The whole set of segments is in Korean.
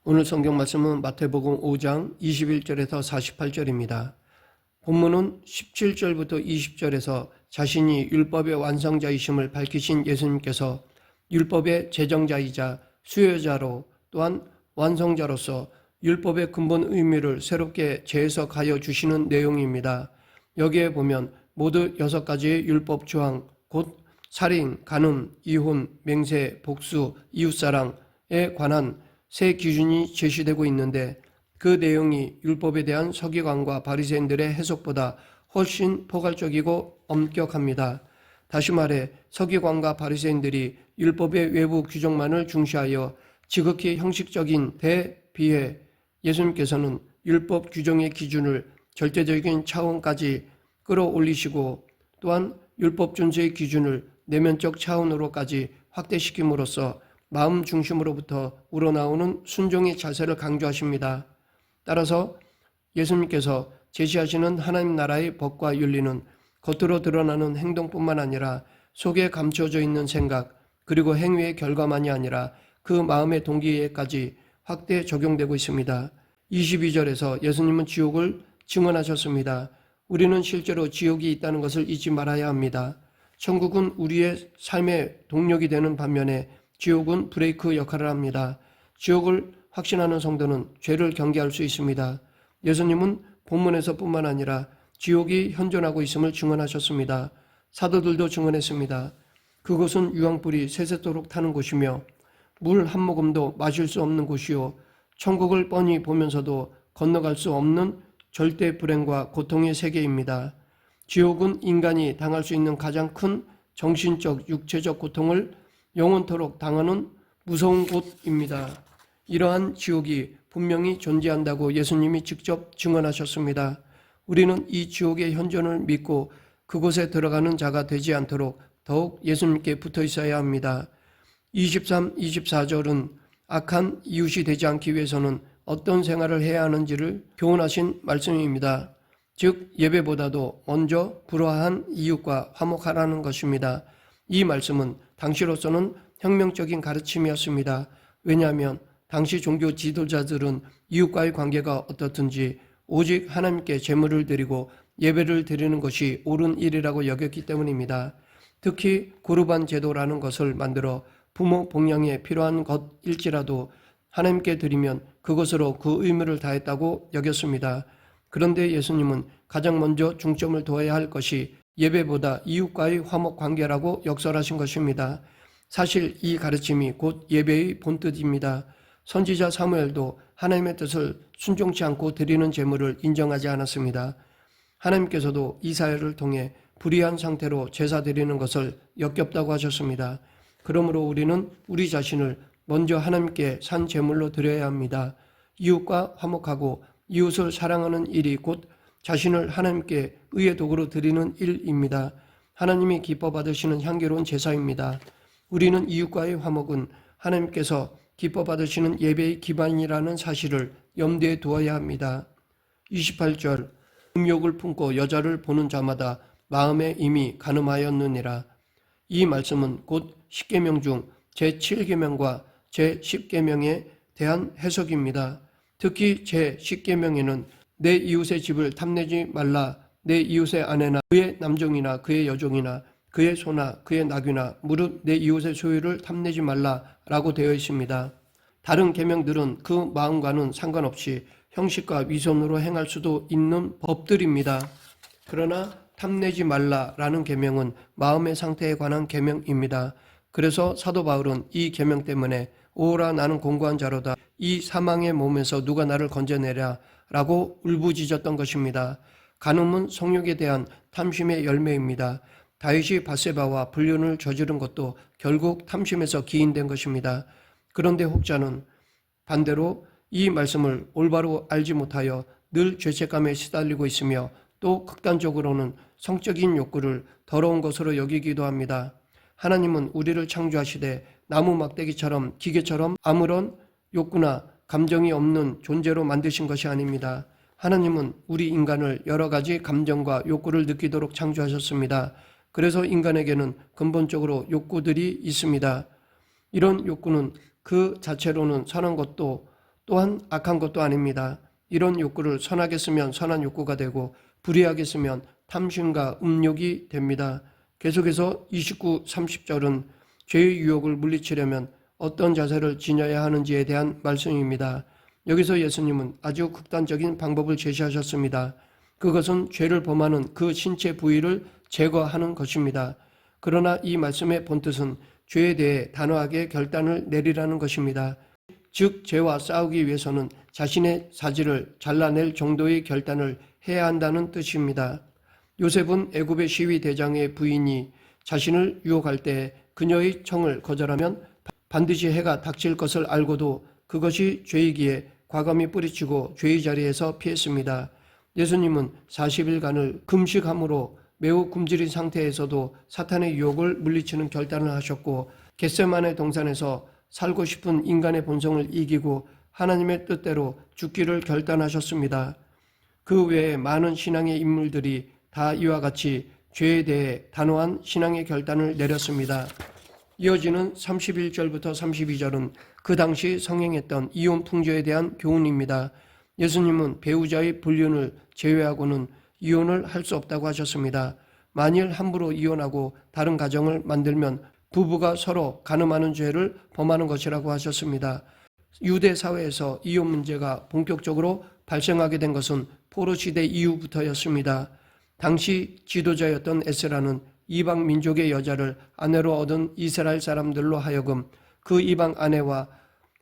오늘 성경 말씀은 마태복음 5장 21절에서 48절입니다. 본문은 17절부터 20절에서 자신이 율법의 완성자이심을 밝히신 예수님께서 율법의 제정자이자 수요자로 또한 완성자로서 율법의 근본 의미를 새롭게 재해석하여 주시는 내용입니다. 여기에 보면 모두 6가지의 율법 조항, 곧 살인, 간음, 이혼, 맹세, 복수, 이웃사랑에 관한 세 기준이 제시되고 있는데 그 내용이 율법에 대한 서기관과 바리새인들의 해석보다 훨씬 포괄적이고 엄격합니다. 다시 말해 서기관과 바리새인들이 율법의 외부 규정만을 중시하여 지극히 형식적인 데 비해 예수님께서는 율법 규정의 기준을 절대적인 차원까지 끌어올리시고 또한 율법 준수의 기준을 내면적 차원으로까지 확대시킴으로써 마음 중심으로부터 우러나오는 순종의 자세를 강조하십니다. 따라서 예수님께서 제시하시는 하나님 나라의 법과 윤리는 겉으로 드러나는 행동뿐만 아니라 속에 감춰져 있는 생각 그리고 행위의 결과만이 아니라 그 마음의 동기에까지 확대 적용되고 있습니다. 22절에서 예수님은 지옥을 증언하셨습니다. 우리는 실제로 지옥이 있다는 것을 잊지 말아야 합니다. 천국은 우리의 삶의 동력이 되는 반면에 지옥은 브레이크 역할을 합니다. 지옥을 확신하는 성도는 죄를 경계할 수 있습니다. 예수님은 본문에서뿐만 아니라 지옥이 현존하고 있음을 증언하셨습니다. 사도들도 증언했습니다. 그곳은 유황불이 세세토록 타는 곳이며 물 한 모금도 마실 수 없는 곳이요 천국을 뻔히 보면서도 건너갈 수 없는 절대 불행과 고통의 세계입니다. 지옥은 인간이 당할 수 있는 가장 큰 정신적, 육체적 고통을 영원토록 당하는 무서운 곳입니다. 이러한 지옥이 분명히 존재한다고 예수님이 직접 증언하셨습니다. 우리는 이 지옥의 현존을 믿고 그곳에 들어가는 자가 되지 않도록 더욱 예수님께 붙어 있어야 합니다. 23, 24절은 악한 이웃이 되지 않기 위해서는 어떤 생활을 해야 하는지를 교훈하신 말씀입니다. 즉 예배보다도 먼저 불화한 이웃과 화목하라는 것입니다. 이 말씀은 당시로서는 혁명적인 가르침이었습니다. 왜냐하면 당시 종교 지도자들은 이웃과의 관계가 어떻든지 오직 하나님께 제물을 드리고 예배를 드리는 것이 옳은 일이라고 여겼기 때문입니다. 특히 고르반 제도라는 것을 만들어 부모 봉양에 필요한 것일지라도 하나님께 드리면 그것으로 그 의무를 다했다고 여겼습니다. 그런데 예수님은 가장 먼저 중점을 둬야 할 것이 예배보다 이웃과의 화목 관계라고 역설하신 것입니다. 사실 이 가르침이 곧 예배의 본뜻입니다. 선지자 사무엘도 하나님의 뜻을 순종치 않고 드리는 제물을 인정하지 않았습니다. 하나님께서도 이사야를 통해 불의한 상태로 제사 드리는 것을 역겹다고 하셨습니다. 그러므로 우리는 우리 자신을 먼저 하나님께 산 제물로 드려야 합니다. 이웃과 화목하고 이웃을 사랑하는 일이 곧 자신을 하나님께 의의 도구로 드리는 일입니다. 하나님이 기뻐 받으시는 향기로운 제사입니다. 우리는 이웃과의 화목은 하나님께서 기뻐 받으시는 예배의 기반이라는 사실을 염두에 두어야 합니다. 28절 음욕을 품고 여자를 보는 자마다 마음에 이미 간음하였느니라. 이 말씀은 곧 십계명 중 제7계명과 제10계명에 대한 해석입니다. 특히 제10계명에는 내 이웃의 집을 탐내지 말라, 내 이웃의 아내나 그의 남종이나 그의 여종이나 그의 소나 그의 나귀나 무릇 내 이웃의 소유를 탐내지 말라라고 되어 있습니다. 다른 계명들은 그 마음과는 상관없이 형식과 위선으로 행할 수도 있는 법들입니다. 그러나 탐내지 말라라는 계명은 마음의 상태에 관한 계명입니다. 그래서 사도 바울은 이 계명 때문에 오라 나는 공고한 자로다 이 사망의 몸에서 누가 나를 건져내랴 라고 울부짖었던 것입니다. 간음은 성욕에 대한 탐심의 열매입니다. 다윗이 밧세바와 불륜을 저지른 것도 결국 탐심에서 기인된 것입니다. 그런데 혹자는 반대로 이 말씀을 올바로 알지 못하여 늘 죄책감에 시달리고 있으며 또 극단적으로는 성적인 욕구를 더러운 것으로 여기기도 합니다. 하나님은 우리를 창조하시되 나무 막대기처럼 기계처럼 아무런 욕구나 감정이 없는 존재로 만드신 것이 아닙니다. 하나님은 우리 인간을 여러 가지 감정과 욕구를 느끼도록 창조하셨습니다. 그래서 인간에게는 근본적으로 욕구들이 있습니다. 이런 욕구는 그 자체로는 선한 것도 또한 악한 것도 아닙니다. 이런 욕구를 선하게 쓰면 선한 욕구가 되고 불의하게 쓰면 탐심과 음욕이 됩니다. 계속해서 29, 30절은 죄의 유혹을 물리치려면 어떤 자세를 지녀야 하는지에 대한 말씀입니다. 여기서 예수님은 아주 극단적인 방법을 제시하셨습니다. 그것은 죄를 범하는 그 신체 부위를 제거하는 것입니다. 그러나 이 말씀의 본뜻은 죄에 대해 단호하게 결단을 내리라는 것입니다. 즉 죄와 싸우기 위해서는 자신의 사지를 잘라낼 정도의 결단을 해야 한다는 뜻입니다. 요셉은 애굽의 시위 대장의 부인이 자신을 유혹할 때 그녀의 청을 거절하면 반드시 해가 닥칠 것을 알고도 그것이 죄이기에 과감히 뿌리치고 죄의 자리에서 피했습니다. 예수님은 40일간을 금식함으로 매우 굶주린 상태에서도 사탄의 유혹을 물리치는 결단을 하셨고 겟세마네 동산에서 살고 싶은 인간의 본성을 이기고 하나님의 뜻대로 죽기를 결단하셨습니다. 그 외에 많은 신앙의 인물들이 다 이와 같이 죄에 대해 단호한 신앙의 결단을 내렸습니다. 이어지는 31절부터 32절은 그 당시 성행했던 이혼 풍조에 대한 교훈입니다. 예수님은 배우자의 불륜을 제외하고는 이혼을 할 수 없다고 하셨습니다. 만일 함부로 이혼하고 다른 가정을 만들면 부부가 서로 간음하는 죄를 범하는 것이라고 하셨습니다. 유대 사회에서 이혼 문제가 본격적으로 발생하게 된 것은 포로 시대 이후부터였습니다. 당시 지도자였던 에스라는 이방 민족의 여자를 아내로 얻은 이스라엘 사람들로 하여금 그 이방 아내와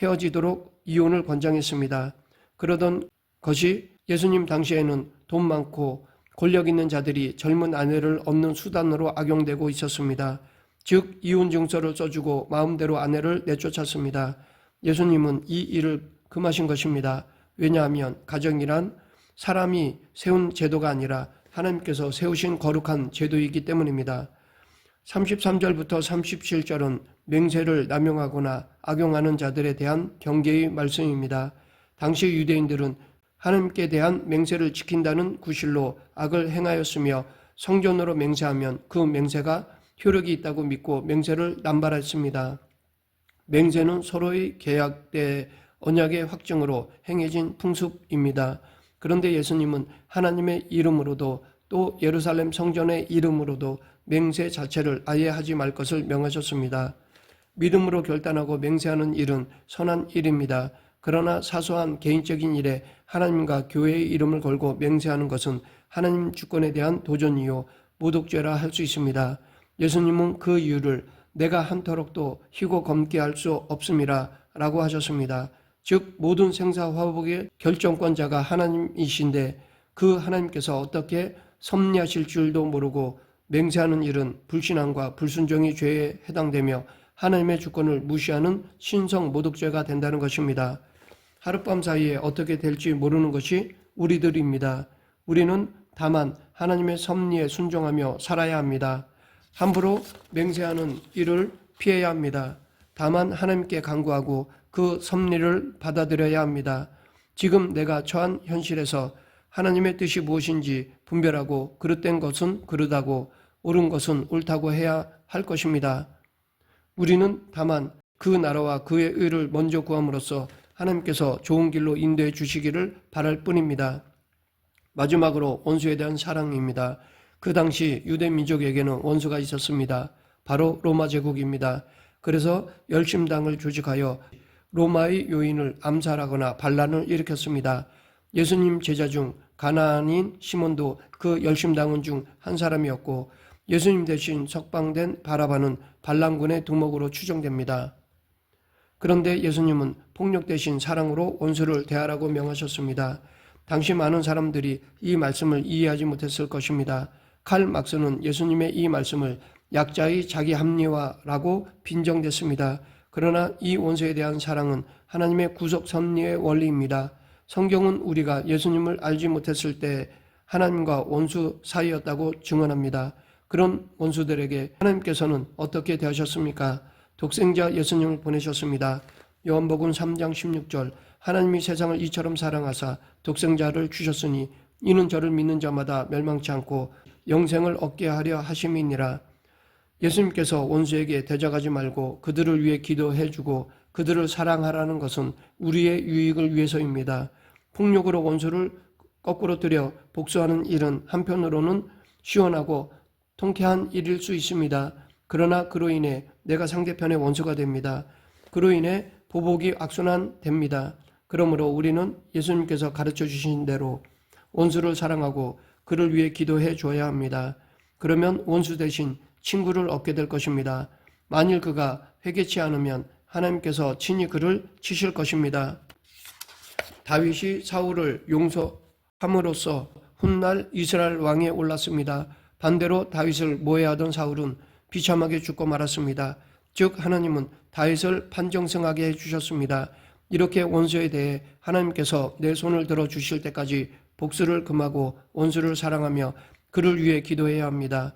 헤어지도록 이혼을 권장했습니다. 그러던 것이 예수님 당시에는 돈 많고 권력 있는 자들이 젊은 아내를 얻는 수단으로 악용되고 있었습니다. 즉 이혼 증서를 써주고 마음대로 아내를 내쫓았습니다. 예수님은 이 일을 금하신 것입니다. 왜냐하면 가정이란 사람이 세운 제도가 아니라 하나님께서 세우신 거룩한 제도이기 때문입니다. 33절부터 37절은 맹세를 남용하거나 악용하는 자들에 대한 경계의 말씀입니다. 당시 유대인들은 하나님께 대한 맹세를 지킨다는 구실로 악을 행하였으며 성전으로 맹세하면 그 맹세가 효력이 있다고 믿고 맹세를 남발했습니다. 맹세는 서로의 계약 때 언약의 확증으로 행해진 풍습입니다. 그런데 예수님은 하나님의 이름으로도 또 예루살렘 성전의 이름으로도 맹세 자체를 아예 하지 말 것을 명하셨습니다. 믿음으로 결단하고 맹세하는 일은 선한 일입니다. 그러나 사소한 개인적인 일에 하나님과 교회의 이름을 걸고 맹세하는 것은 하나님 주권에 대한 도전이요 모독죄라 할 수 있습니다. 예수님은 그 이유를 내가 한터럭도 희고 검게 할 수 없음이라 라고 하셨습니다. 즉 모든 생사화복의 결정권자가 하나님이신데 그 하나님께서 어떻게 섭리하실 줄도 모르고 맹세하는 일은 불신앙과 불순종이 죄에 해당되며 하나님의 주권을 무시하는 신성 모독죄가 된다는 것입니다. 하룻밤 사이에 어떻게 될지 모르는 것이 우리들입니다. 우리는 다만 하나님의 섭리에 순종하며 살아야 합니다. 함부로 맹세하는 일을 피해야 합니다. 다만 하나님께 간구하고 그 섭리를 받아들여야 합니다. 지금 내가 처한 현실에서 하나님의 뜻이 무엇인지 분별하고 그릇된 것은 그릇하고 옳은 것은 옳다고 해야 할 것입니다. 우리는 다만 그 나라와 그의 의를 먼저 구함으로써 하나님께서 좋은 길로 인도해 주시기를 바랄 뿐입니다. 마지막으로 원수에 대한 사랑입니다. 그 당시 유대 민족에게는 원수가 있었습니다. 바로 로마 제국입니다. 그래서 열심당을 조직하여 로마의 요인을 암살하거나 반란을 일으켰습니다. 예수님 제자 중 가나안인 시몬도 그 열심당원 중 한 사람이었고 예수님 대신 석방된 바라바는 반란군의 두목으로 추정됩니다. 그런데 예수님은 폭력 대신 사랑으로 원수를 대하라고 명하셨습니다. 당시 많은 사람들이 이 말씀을 이해하지 못했을 것입니다. 칼 막스는 예수님의 이 말씀을 약자의 자기 합리화라고 빈정댔습니다. 그러나 이 원수에 대한 사랑은 하나님의 구속 섭리의 원리입니다. 성경은 우리가 예수님을 알지 못했을 때 하나님과 원수 사이였다고 증언합니다. 그런 원수들에게 하나님께서는 어떻게 대하셨습니까? 독생자 예수님을 보내셨습니다. 요한복음 3장 16절 하나님이 세상을 이처럼 사랑하사 독생자를 주셨으니 이는 저를 믿는 자마다 멸망치 않고 영생을 얻게 하려 하심이니라. 예수님께서 원수에게 대적하지 말고 그들을 위해 기도해주고 그들을 사랑하라는 것은 우리의 유익을 위해서입니다. 폭력으로 원수를 거꾸로 들여 복수하는 일은 한편으로는 시원하고 통쾌한 일일 수 있습니다. 그러나 그로 인해 내가 상대편의 원수가 됩니다. 그로 인해 보복이 악순환됩니다. 그러므로 우리는 예수님께서 가르쳐 주신 대로 원수를 사랑하고 그를 위해 기도해 줘야 합니다. 그러면 원수 대신 친구를 얻게 될 것입니다. 만일 그가 회개치 않으면 하나님께서 친히 그를 치실 것입니다. 다윗이 사울을 용서함으로써 훗날 이스라엘 왕에 올랐습니다. 반대로 다윗을 모해하던 사울은 비참하게 죽고 말았습니다. 즉 하나님은 다윗을 판정승하게 해주셨습니다. 이렇게 원수에 대해 하나님께서 내 손을 들어 주실 때까지 복수를 금하고 원수를 사랑하며 그를 위해 기도해야 합니다.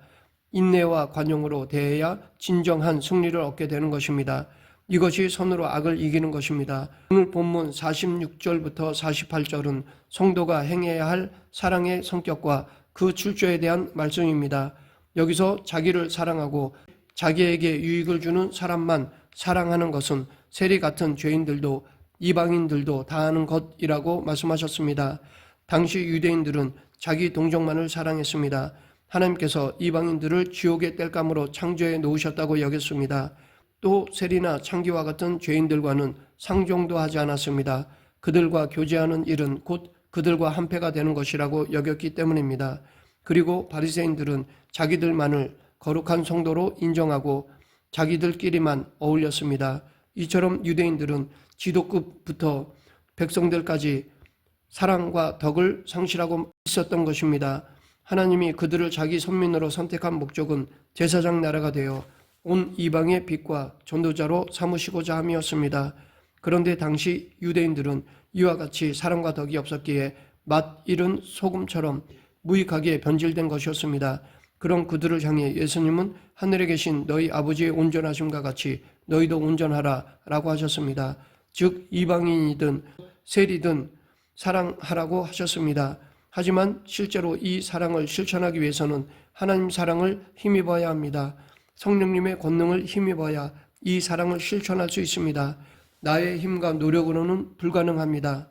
인내와 관용으로 대해야 진정한 승리를 얻게 되는 것입니다. 이것이 선으로 악을 이기는 것입니다. 오늘 본문 46절부터 48절은 성도가 행해야 할 사랑의 성격과 그 출처에 대한 말씀입니다. 여기서 자기를 사랑하고 자기에게 유익을 주는 사람만 사랑하는 것은 세리 같은 죄인들도 이방인들도 다 하는 것이라고 말씀하셨습니다. 당시 유대인들은 자기 동족만을 사랑했습니다. 하나님께서 이방인들을 지옥의 땔감으로 창조해 놓으셨다고 여겼습니다. 또 세리나 창기와 같은 죄인들과는 상종도 하지 않았습니다. 그들과 교제하는 일은 곧 그들과 한패가 되는 것이라고 여겼기 때문입니다. 그리고 바리새인들은 자기들만을 거룩한 성도로 인정하고 자기들끼리만 어울렸습니다. 이처럼 유대인들은 지도급부터 백성들까지 사랑과 덕을 상실하고 있었던 것입니다. 하나님이 그들을 자기 선민으로 선택한 목적은 제사장 나라가 되어 온 이방의 빛과 전도자로 삼으시고자 함이었습니다. 그런데 당시 유대인들은 이와 같이 사랑과 덕이 없었기에 맛 잃은 소금처럼 무익하게 변질된 것이었습니다. 그런 그들을 향해 예수님은 하늘에 계신 너희 아버지의 온전하심과 같이 너희도 온전하라 라고 하셨습니다. 즉 이방인이든 세리든 사랑하라고 하셨습니다. 하지만 실제로 이 사랑을 실천하기 위해서는 하나님 사랑을 힘입어야 합니다. 성령님의 권능을 힘입어야 이 사랑을 실천할 수 있습니다. 나의 힘과 노력으로는 불가능합니다.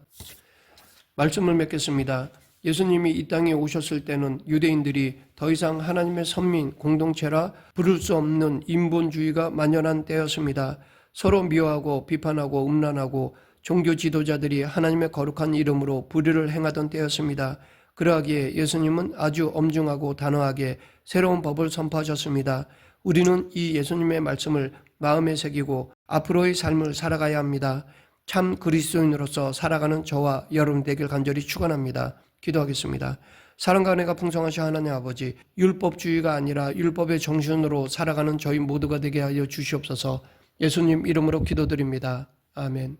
말씀을 맺겠습니다. 예수님이 이 땅에 오셨을 때는 유대인들이 더 이상 하나님의 선민 공동체라 부를 수 없는 인본주의가 만연한 때였습니다. 서로 미워하고 비판하고 음란하고 종교 지도자들이 하나님의 거룩한 이름으로 불의를 행하던 때였습니다. 그러하기에 예수님은 아주 엄중하고 단호하게 새로운 법을 선포하셨습니다. 우리는 이 예수님의 말씀을 마음에 새기고 앞으로의 삶을 살아가야 합니다. 참 그리스도인으로서 살아가는 저와 여러분 되길 간절히 축원합니다. 기도하겠습니다. 사랑과 은혜가 풍성하신 하나님 아버지, 율법주의가 아니라 율법의 정신으로 살아가는 저희 모두가 되게 하여 주시옵소서. 예수님 이름으로 기도드립니다. 아멘.